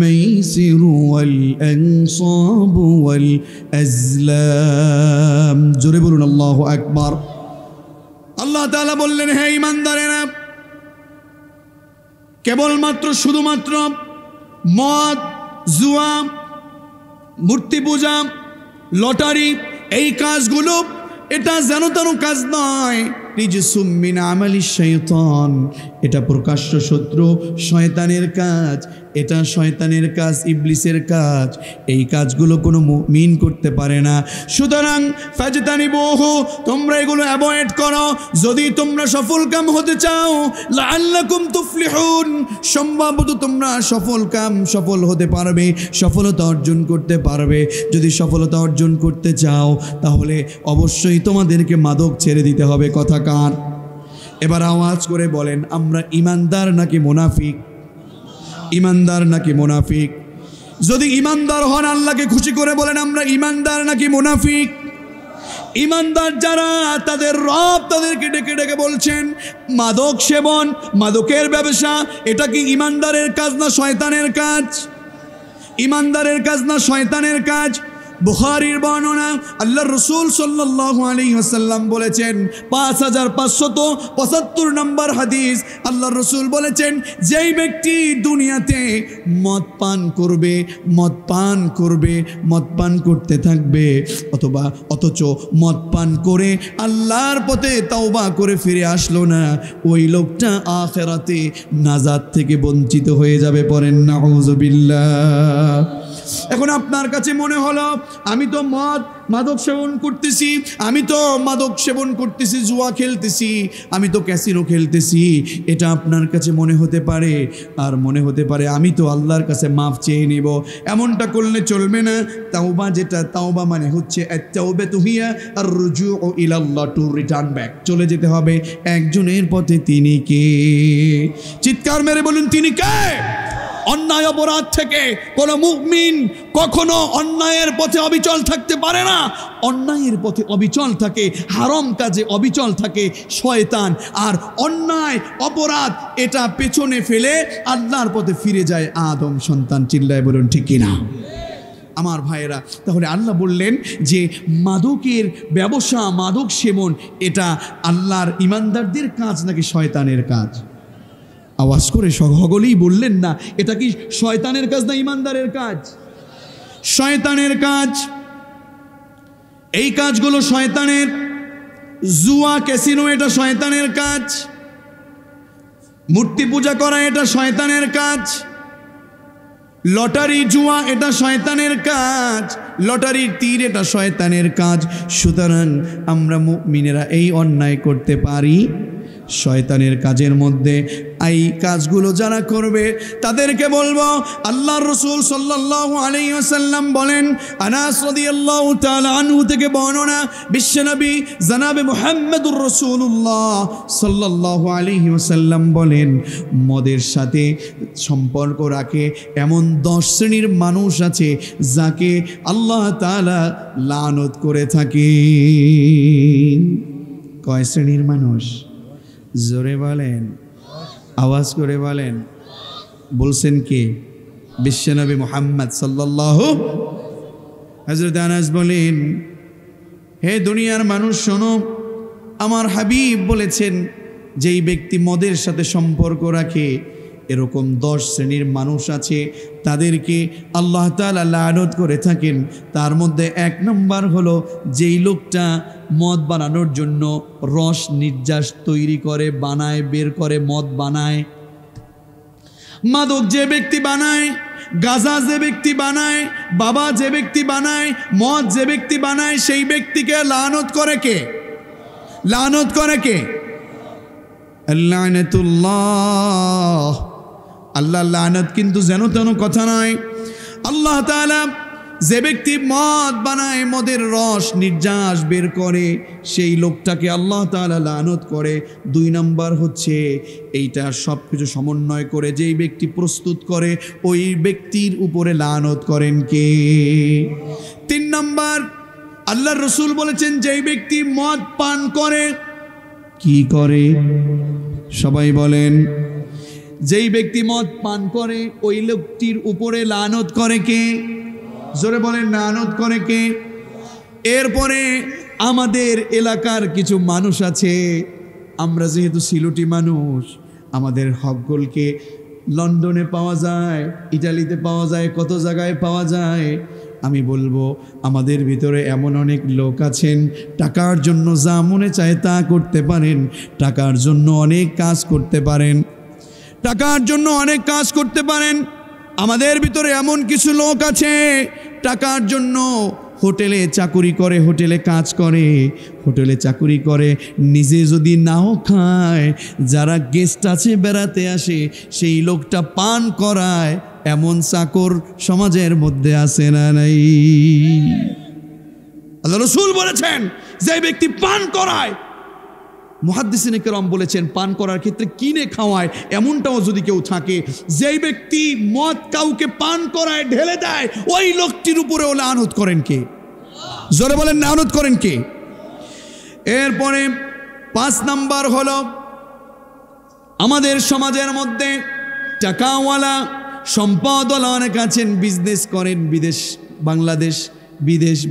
মাইসিরু ওয়াল আনসাবু ওয়াল আজলাম। জোরে বলুন আল্লাহু আকবার। আল্লাহ তাআলা বললেন, হে ঈমানদারেরা, কেবলমাত্র শুধুমাত্র মদ, জুয়া, মূর্তি পূজা, লটারি, এই কাজগুলো এটা যেন তেন কাজ নয়, রিজসুম মিন আমালিশ শাইতান, এটা প্রকাশ্য শত্রু শয়তানের কাজ, এটা শয়তানের কাজ, ইবলিসের কাজ। এই কাজগুলো কোনো মুমিন করতে পারে না। সুতরাং ফাজতানিবুহু, তোমরা এগুলো অ্যাভয়েড করো যদি তোমরা সফলকাম হতে চাও। লাআল্লাকুম তুফলিহুন, সম্ভবত তোমরা সফল হতে পারবে, সফলতা অর্জন করতে পারবে। যদি সফলতা অর্জন করতে চাও তাহলে অবশ্যই তোমাদেরকে মাদক ছেড়ে দিতে হবে। কথা কার? এবার আওয়াজ করে বলেন, আমরা ইমানদার নাকি মুনাফিক? ইমানদার নাকি মুনাফিক? যদি ইমানদার হন আল্লাহকে খুশি করে বলেন, আমরা ইমানদার নাকি মুনাফিক? ইমানদার যারা তাদের রব তাদেরকে ডেকে ডেকে বলছেন মাদক সেবন, মাদকের ব্যবসা, এটা কি ইমানদারের কাজ না শয়তানের কাজ? ইমানদারের কাজ না শয়তানের কাজ? বুখারীর বর্ণনা, আল্লাহর রাসূল সাল্লাল্লাহু আলাইহি ওয়াসাল্লাম বলেছেন, 5575 নম্বর হাদিস, আল্লাহর রাসূল বলেছেন, যেই ব্যক্তি দুনিয়াতে মদ পান করতে থাকবে অথচ মদ পান করে আল্লাহর পথে তাওবা করে ফিরে আসলো না, ওই লোকটা আখিরাতে নাজাত থেকে বঞ্চিত হয়ে যাবে। পড়েন নাউযুবিল্লাহ। এখন আপনার কাছে মনে হলো আমি তো মাদক সেবন করতেছি, জুয়া খেলতেছি, আমি তো ক্যাসিনো খেলতেছি, এটা আপনার কাছে মনে হতে পারে। আর মনে হতে পারে আমি তো আল্লাহর কাছে মাফ চেয়ে নিব। এমনটা করলে চলবে না। তাওবা মানে হচ্ছে আত-তাওবাতু হিয়া আর-রুজুউ ইলাল্লাহ, টু রিটার্ন ব্যাক, চলে যেতে হবে একজনের পথে। তিনি কে? চিৎকার মেরে বলুন, তিনি কে? অন্যায় অপরাধ থেকে কোনো মুমিন কখনো অন্যায়ের পথে অবিচল থাকতে পারে না। অন্যায়ের পথে অবিচল থাকে, হারাম কাজে অবিচল থাকে শয়তান। আর অন্যায় অপরাধ এটা পেছনে ফেলে আল্লাহর পথে ফিরে যায় আদম সন্তান। চিল্লায় বলুন ঠিক কিনা আমার ভাইয়েরা? তাহলে আল্লাহ বললেন যে মাদকের ব্যবসা, মাদক সেবন, এটা আল্লাহর ইমানদারদের কাজ নাকি শয়তানের কাজ? আওয়াজ করে সকলেই বললেন না, এটা কি শয়তানের কাজ না ইমানদারের কাজ? শয়তানের কাজ। এই কাজগুলো শয়তানের। জুয়া, ক্যাসিনো, এটা শয়তানের কাজ। মূর্তি পূজা করা, এটা শয়তানের কাজ। লটারি, জুয়া, এটা শয়তানের কাজ। লটারির তীর, এটা শয়তানের কাজ। সুতরাং আমরা মুমিনেরা এই অন্যায় করতে পারি শয়তানের কাজের মধ্যে। এই কাজগুলো যারা করবে তাদেরকে বলবো, আল্লাহর রাসূল সাল্লাল্লাহু আলাইহি ওয়াসাল্লাম বলেন, আনাস রাদিয়াল্লাহু তাআলা আনহু থেকে বর্ণনা, বিশ্বনবী জনাবে মুহাম্মদুর রাসূলুল্লাহ সাল্লাল্লাহু আলাইহি ওয়াসাল্লাম বলেন, মদের সাথে সম্পর্ক রাখে এমন 10 শ্রেণীর মানুষ আছে যাকে আল্লাহ তাআলা লানত করে থাকে। কয় শ্রেণীর মানুষ? জোরে বলেন, আওয়াজ করে বলেন। বলছেন কে? বিশ্বনবী মুহাম্মদ সাল্লাল্লাহু। হযরত আনাস বলেন, হে দুনিয়ার মানুষ শোনো, আমার হাবিব বলেছেন, যেই ব্যক্তি মদের সাথে সম্পর্ক রাখে এরকম 10 শ্রেণীর মানুষ আছে, তাদেরকে আল্লাহ তাআলা লানত করে থাকেন। তার মধ্যে 1 নম্বর হলো যেই লোকটা মদ বানানোর জন্য রস নির্যাস তৈরি করে, বানায়, বের করে মদ বানায়। মাদক যে ব্যক্তি বানায়, গাঁজা যে ব্যক্তি বানায়, বাবা যে ব্যক্তি বানায়, মদ যে ব্যক্তি বানায়, সেই ব্যক্তিকে লানত করে কে? লানত করে কে? লানাতুল্লাহ। আল্লাহ লানত কিন্তু যেন তেন কথা নয়। আল্লাহ তাআলা যে ব্যক্তি মদ বানায়, মদের রস নির্যাস বের করে, সেই লোকটাকে আল্লাহ তাআলা লানত করে। 2 নম্বর হচ্ছে এইটা সব কিছু সমন্বয় করে যেই ব্যক্তি প্রস্তুত করে, ওই ব্যক্তির উপরে লানত করেন কে? 3 নম্বর, আল্লাহর রাসূল বলেছেন, যেই ব্যক্তি মদ পান করে, কি করে? সবাই বলেন। যেই ব্যক্তি মদ পান করে ওই লোকটির উপরে লানত করে কে? জোরে বলেন, লানত করে কে? এরপরে আমাদের এলাকার কিছু মানুষ আছে, আমরা যেহেতু সিলেটি মানুষ, আমাদের হকগুলকে লন্ডনে পাওয়া যায়, ইটালিতে পাওয়া যায়, কত জায়গায় পাওয়া যায়। আমি বলবো আমাদের ভিতরে এমন অনেক লোক আছেন টাকার জন্য যা মনে চায় তা করতে পারেন, টাকার জন্য অনেক কাজ করতে পারেন, টাকার জন্য অনেক কাজ করতে পারেন। আমাদের ভিতরে এমন কিছু লোক আছে টাকার জন্য হোটেলে চাকুরি করে, হোটেলে কাজ করে, হোটেলে চাকুরি করে, নিজে যদি নাও খায়, যারা গেস্ট আছে বেড়াতে আসে সেই লোকটা পান করায়, এমন চাকর সমাজের মধ্যে আছে না নাই? আল্লাহ রাসূল বলেছেন যে ব্যক্তি পান করায়, মুহাদ্দিসিনে কেরাম বলেছেন পান করার ক্ষেত্রে কিনে খাওয়ায়, এমনটাও যদি কেউ থাকে, যেই ব্যক্তি মদ কাউকে পান করায় ঢেলে দেয়, ওই লোকটির উপরেও লানত করেন কে? জোরে বলেন, লানত করেন কে? এরপরে 5 নাম্বার হলো আমাদের সমাজের মধ্যে টাকাওয়ালা সম্পদওয়ালা অনেক আছেন, বিজনেস করেন, বিদেশ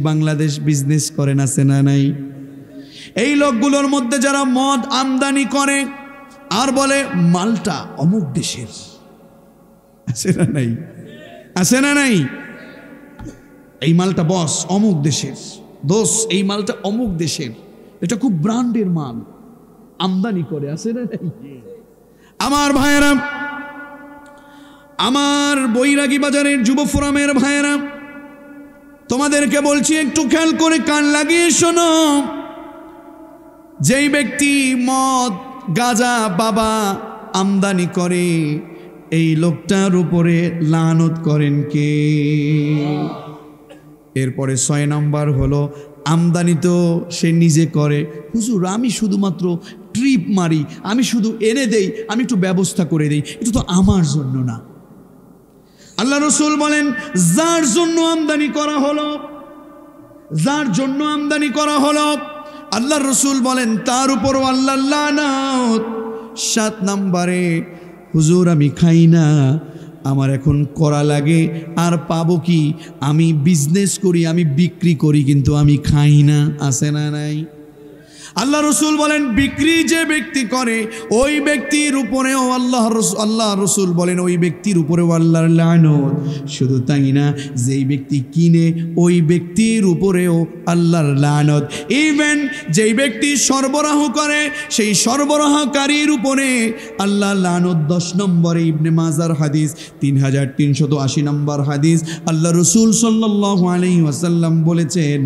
বাংলাদেশ বিজনেস করেন, আছে না নাই? এই লোকগুলোর মধ্যে যারা মদ আমদানি করে আর বলে মালটা অমুক দেশের, আছে না নাই? আছে না নাই? এই মালটা বস অমুক দেশের, দোষ এই মালটা অমুক দেশের, এটা খুব ব্র্যান্ডের মাল, আমদানি করে, আছে না নাই? আমার ভাইয়েরা, আমার বৈরাগী বাজারের যুব ফোরামের ভাইয়েরা, তোমাদেরকে বলছি একটু খেয়াল করে কান লাগিয়ে শোনো। যেই ব্যক্তি মদ গাঁজা বাবা আমদানি করে, এই লোকটার উপরে লানত করেন কে? এরপরে 6 নাম্বার হলো আমদানি তো সে নিজে করে, হুজুর আমি শুধুমাত্র ট্রিপ মারি, আমি শুধু এনে দেই, আমি একটু ব্যবস্থা করে দেই, এটা তো আমার জন্য না। আল্লাহ রাসূল বলেন যার জন্য আমদানি করা হলো, যার জন্য আমদানি করা হলো, আল্লাহ রাসূল বলেন তার উপরও আল্লাহর লানত। 7 নম্বরে হুজুর আমি খাই না, আমার এখন করা লাগে, আর পাবো কি? আমি বিজনেস করি, আমি বিক্রি করি, কিন্তু আমি খাই না, আছে না নাই? আল্লাহ রাসূল বলেন বিক্রি যে ব্যক্তি করে ওই ব্যক্তির উপরেও আল্লাহ রাসূল বলেন ওই ব্যক্তির উপরেও আল্লাহর লানত। শুধু তাই না, যেই ব্যক্তি কিনে ওই ব্যক্তির উপরেও আল্লাহর লানত। ইভেন যেই ব্যক্তি সরবরাহ করে সেই সরবরাহকারীর উপরে আল্লাহর লানত। 10 নম্বরে ইবনে মাজার হাদিস 3380 নম্বর হাদিস, আল্লাহ রাসূল সাল্লাল্লাহু আলাইহি ওয়াসাল্লাম বলেছেন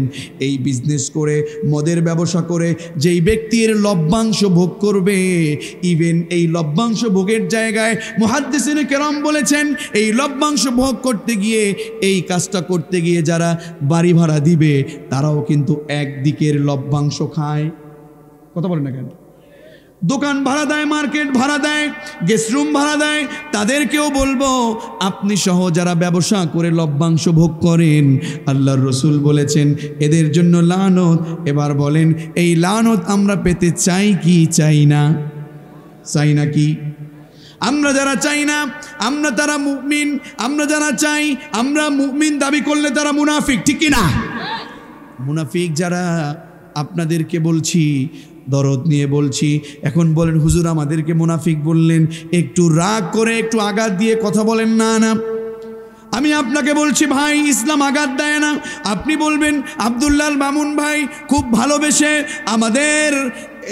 এই বিজনেস করে, মদের ব্যবসা করে যেই ব্যক্তির লভ্যাংশ ভোগ করবে, ইভেন এই লভ্যাংশ ভোগের জায়গায় মুহাদ্দিসিনে কেরাম বলেছেন এই লভ্যাংশ ভোগ করতে গিয়ে, এই কাজটা করতে গিয়ে যারা বাড়ি ভাড়া দিবে তারাও কিন্তু একদিকের লভ্যাংশ খায়। কথা বলেন না কেন? দোকান ভাড়া দেয়, মার্কেট ভাড়া দেয়, গেস্ট রুম ভাড়া দেয়, তাদেরকেও বলবো আপনি সহ যারা ব্যবসা করে লভ্যাংশ ভোগ করেন, আল্লাহর রাসূল বলেছেন এদের জন্য লানত। এবার বলেন এই লানত আমরা পেতে চাই কি চাই না? চাই না কি? আমরা যারা চাই না, আমরা তারা মুমিন। আমরা যারা চাই, আমরা মুমিন দাবি করলে তারা মুনাফিক, ঠিক কি না? মুনাফিক যারা, আপনাদেরকে বলছি, দরদ নিয়ে বলছি, এখন বলেন হুজুর আমাদেরকে মুনাফিক বললেন, একটু রাগ করে একটু আঘাত দিয়ে কথা বলেন না। না, আমি আপনাকে বলছি ভাই, ইসলাম আঘাত দেয় না। আপনি বলবেন আব্দুল্লাহ মামুন ভাই খুব ভালোবেসে আমাদের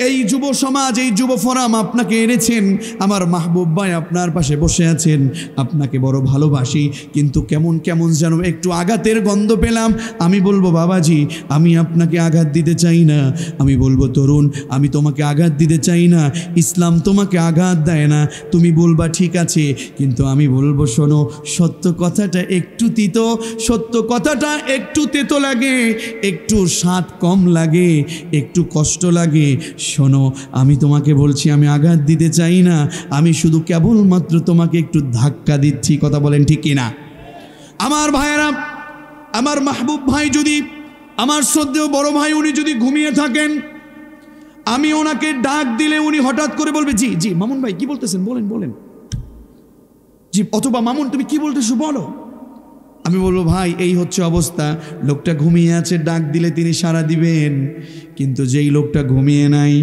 এই যুব সমাজ, এই যুব ফোরাম আপনাকে এনেছেন, আমার মাহবুব ভাই আপনার পাশে বসে আছেন, আপনাকে বড় ভালোবাসি, কিন্তু কেমন কেমন যেন একটু আঘাতের গন্ধ পেলাম। আমি বলবো বাবাজি আমি আপনাকে আঘাত দিতে চাই না। আমি বলবো তরুণ আমি তোমাকে আঘাত দিতে চাই না, ইসলাম তোমাকে আঘাত দেয় না। তুমি বলবা ঠিক আছে, কিন্তু আমি বলবো শোনো, সত্য কথাটা একটু তিতো, সত্য কথাটা একটু তেতো লাগে, একটু স্বাদ কম লাগে, একটু কষ্ট লাগে। শোনো আমি তোমাকে বলছি আমি আঘাত দিতে চাই না, আমি শুধু কেবলমাত্র তোমাকে একটু ধাক্কা দিচ্ছি। কথা বলেন ঠিক কিনা? আমার ভাইয়েরা, আমার মাহবুব ভাই যদি, আমার শ্রদ্ধেয় বড় ভাই উনি যদি ঘুমিয়ে থাকেন, আমি ওনাকে ডাক দিলে উনি হঠাৎ করে বলবে জি জি মামুন ভাই কি বলতেছেন, বলেন বলেন জি, অথবা মামুন তুমি কি বলতেছো বলো। আমি বলবো ভাই এই হচ্ছে অবস্থা, লোকটা ঘুমিয়ে আছে, ডাক দিলে তিনি সাড়া দিবেন। কিন্তু যেই লোকটা ঘুমিয়ে নাই,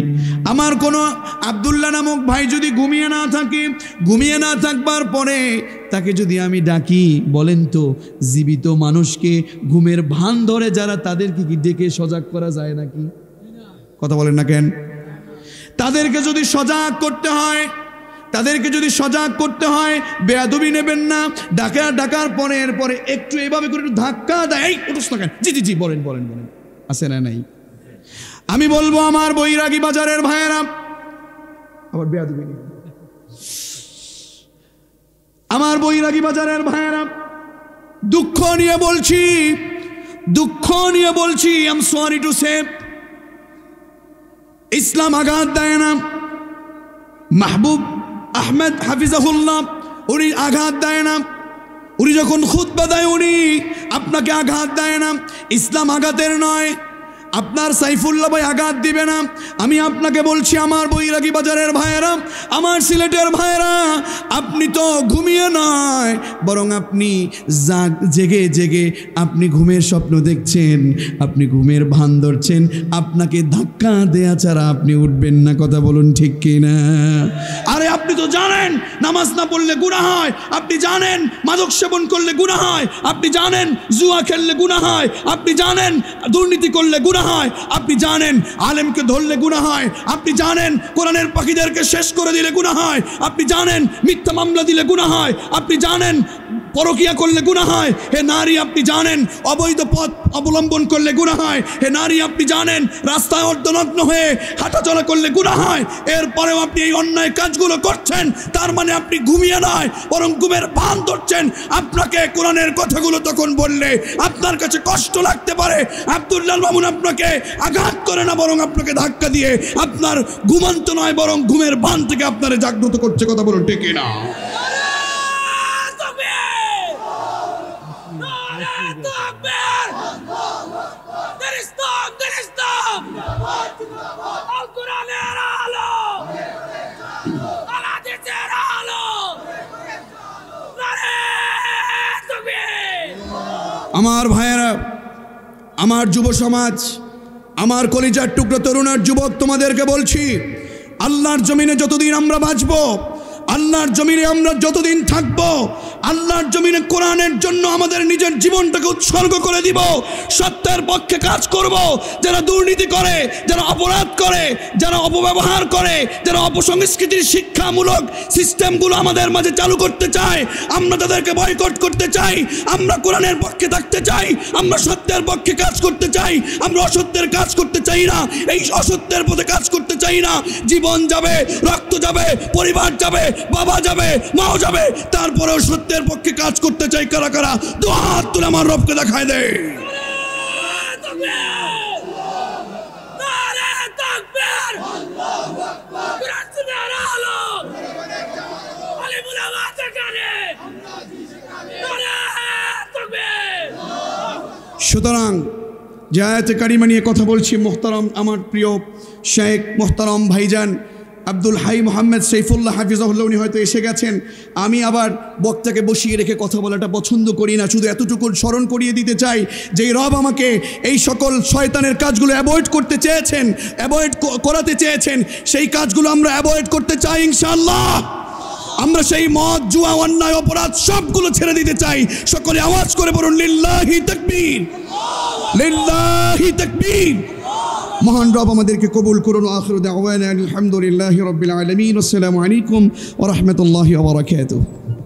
আমার কোনো আব্দুল্লাহ নামক ভাই যদি ঘুমিয়ে না থাকে, ঘুমিয়ে না থাকবার পরে তাকে যদি আমি ডাকি, বলেন তো জীবিত মানুষকে ঘুমের ভান ধরে যারা, তাদেরকে কি ডেকে সজাগ করা যায় নাকি? কথা বলেন না কেন? তাদেরকে যদি সজাগ করতে হয়, তাদেরকে যদি সজাগ করতে হয়, বেয়াদবি নেবেন না। ডাকার পরে এরপরে একটু এভাবে করে একটু ধাক্কা দেয়, এই উঠোস না কেন, জি জি জি বলেন বলেন বলেন, আছে না নাই? আমি বলবো আমার বৈরাগী বাজারের ভাইয়েরা, আবার বেয়াদবি নেবেন, আমার বৈরাগী বাজারের ভাইয়েরা, দুঃখ নিয়ে বলছি, দুঃখ নিয়ে বলছি, I am sorry to say, Islam আঘাত দেয় না। মাহবুব আহমেদ হাফিজাহুল্লাহ উনি আঘাত দেয় না, উনি যখন খুতবা দেয় উনি আপনাকে আঘাত দেয় না, ইসলাম আঘাতের নয়। আপনার সাইফুল্লাহ ভাই আঘাত দিবে না। আমি আপনাকে বলছি আমার বৈরাগী বাজারের ভাইয়েরা, আমার সিলেটের ভাইয়েরা, আপনি তো ঘুমিয়ে নয়, বরং আপনি জেগে জেগে আপনি ঘুমের স্বপ্ন দেখছেন, আপনি ঘুমের ভান ধরছেন। আপনাকে ধাক্কা দেয়া ছাড়া আপনি উঠবেন না, কথা বলুন ঠিক কিনা? আরে আপনি তো জানেন নামাজ না পড়লে গুনাহ হয়, আপনি জানেন মাদক সেবন করলে গুনাহ হয়, আপনি জানেন জুয়া খেললে গুনাহ হয়, আপনি জানেন দুর্নীতি করলে গুনাহ হয়, আপনি জানেন আলেমকে ধরলে গুনাহ হয়, আপনি জানেন কোরআনের পাখিদেরকে শেষ করে দিলে গুনাহ হয়, আপনি জানেন মিথ্যা মামলা দিলে গুনাহ হয়, আপনি জানেন পরকিয়া করলে গুনাহ হয়। হে নারী আপনি জানেন অবৈধ পথ অবলম্বন করলে গুনাহ হয়। হে নারী আপনি জানেন রাস্তায় অর্ধনগ্ন হয়ে হাঁটাচলা করলে গুনাহ হয়। এরপরেও আপনি এই অন্যায় কাজগুলো করছেন, তার মানে আপনি ঘুমিয়ে নয় বরং ঘুমের ভান ধরছেন। আপনাকে কোরআনের কথাগুলো তখন বললে আপনার কাছে কষ্ট লাগতে পারে। আব্দুল্লাহ মামুন আপনাকে আঘাত করে না, বরং আপনাকে ধাক্কা দিয়ে আপনার ঘুমান্ত নয় বরং ঘুমের ভান থেকে আপনারে জাগ্রত করছে, কথা বলুন ঠিক না? আমার ভাইয়েরা, আমার যুব সমাজ, আমার কলিজার টুকরো তরুণ আর যুবক, তোমাদেরকে বলছি, আল্লাহর জমিনে যতদিন আমরা বাঁচব, আল্লাহর জমিনে আমরা যতদিন থাকব, আল্লাহর জমিনে কোরআনের জন্য আমাদের নিজের জীবনটাকে উৎসর্গ করে দিব। সত্যের পক্ষে কাজ করব। যারা দুর্নীতি করে, যারা অপরাধ করে, যারা অপব্যবহার করে, যারা অপসংস্কৃতির শিক্ষামূলক সিস্টেমগুলো আমাদের মাঝে চালু করতে চায়, আমরা তাদেরকে বয়কট করতে চাই। আমরা কোরআনের পক্ষে থাকতে চাই, আমরা সত্যের পক্ষে কাজ করতে চাই, আমরা অসত্যের কাজ করতে চাই না, এই অসত্যের পথে কাজ করতে চাই না। জীবন যাবে, রক্ত যাবে, পরিবার যাবে, বাবা যাবে, মাও যাবে, তারপরেও সত্যের পক্ষে কাজ করতে চাই। কারা কারা দু হাত তুলে আমার রবকে দেখায় দে। সুতরাং যে আয়াতে কারিমা নিয়ে কথা বলছি, মোহতারাম আমার প্রিয় শেখ মোহতারাম ভাইজান আব্দুল হাই মোহাম্মদ সৈফুল্লাহ হাফিজাহুল্লাহ উনি হয়তো এসে গেছেন। আমি আবার বক্তাকে বসিয়ে রেখে কথা বলাটা পছন্দ করি না। শুধু এতটুকু স্মরণ করিয়ে দিতে চাই যে রব আমাকে এই সকল শয়তানের কাজগুলো অ্যাভয়েড করতে চেয়েছেন, অ্যাভয়েড করাতে চেয়েছেন, সেই কাজগুলো আমরা অ্যাভয়েড করতে চাই ইনশাআল্লাহ। আমরা সেই মদ, জুয়া, অন্যায়, অপরাধ সবগুলো ছেড়ে দিতে চাই। সকলে আওয়াজ করে বলুন লিল্লাহি তাকবীর, লিল্লাহি তাকবীর। মহান রব আমাদেরকে কবুল করুন। আখিরু দাওয়ানা আলহামদুলিল্লাহি রাব্বিল আলামিন। আসসালামু আলাইকুম ওয়া রাহমাতুল্লাহি ওয়া বারাকাতুহু।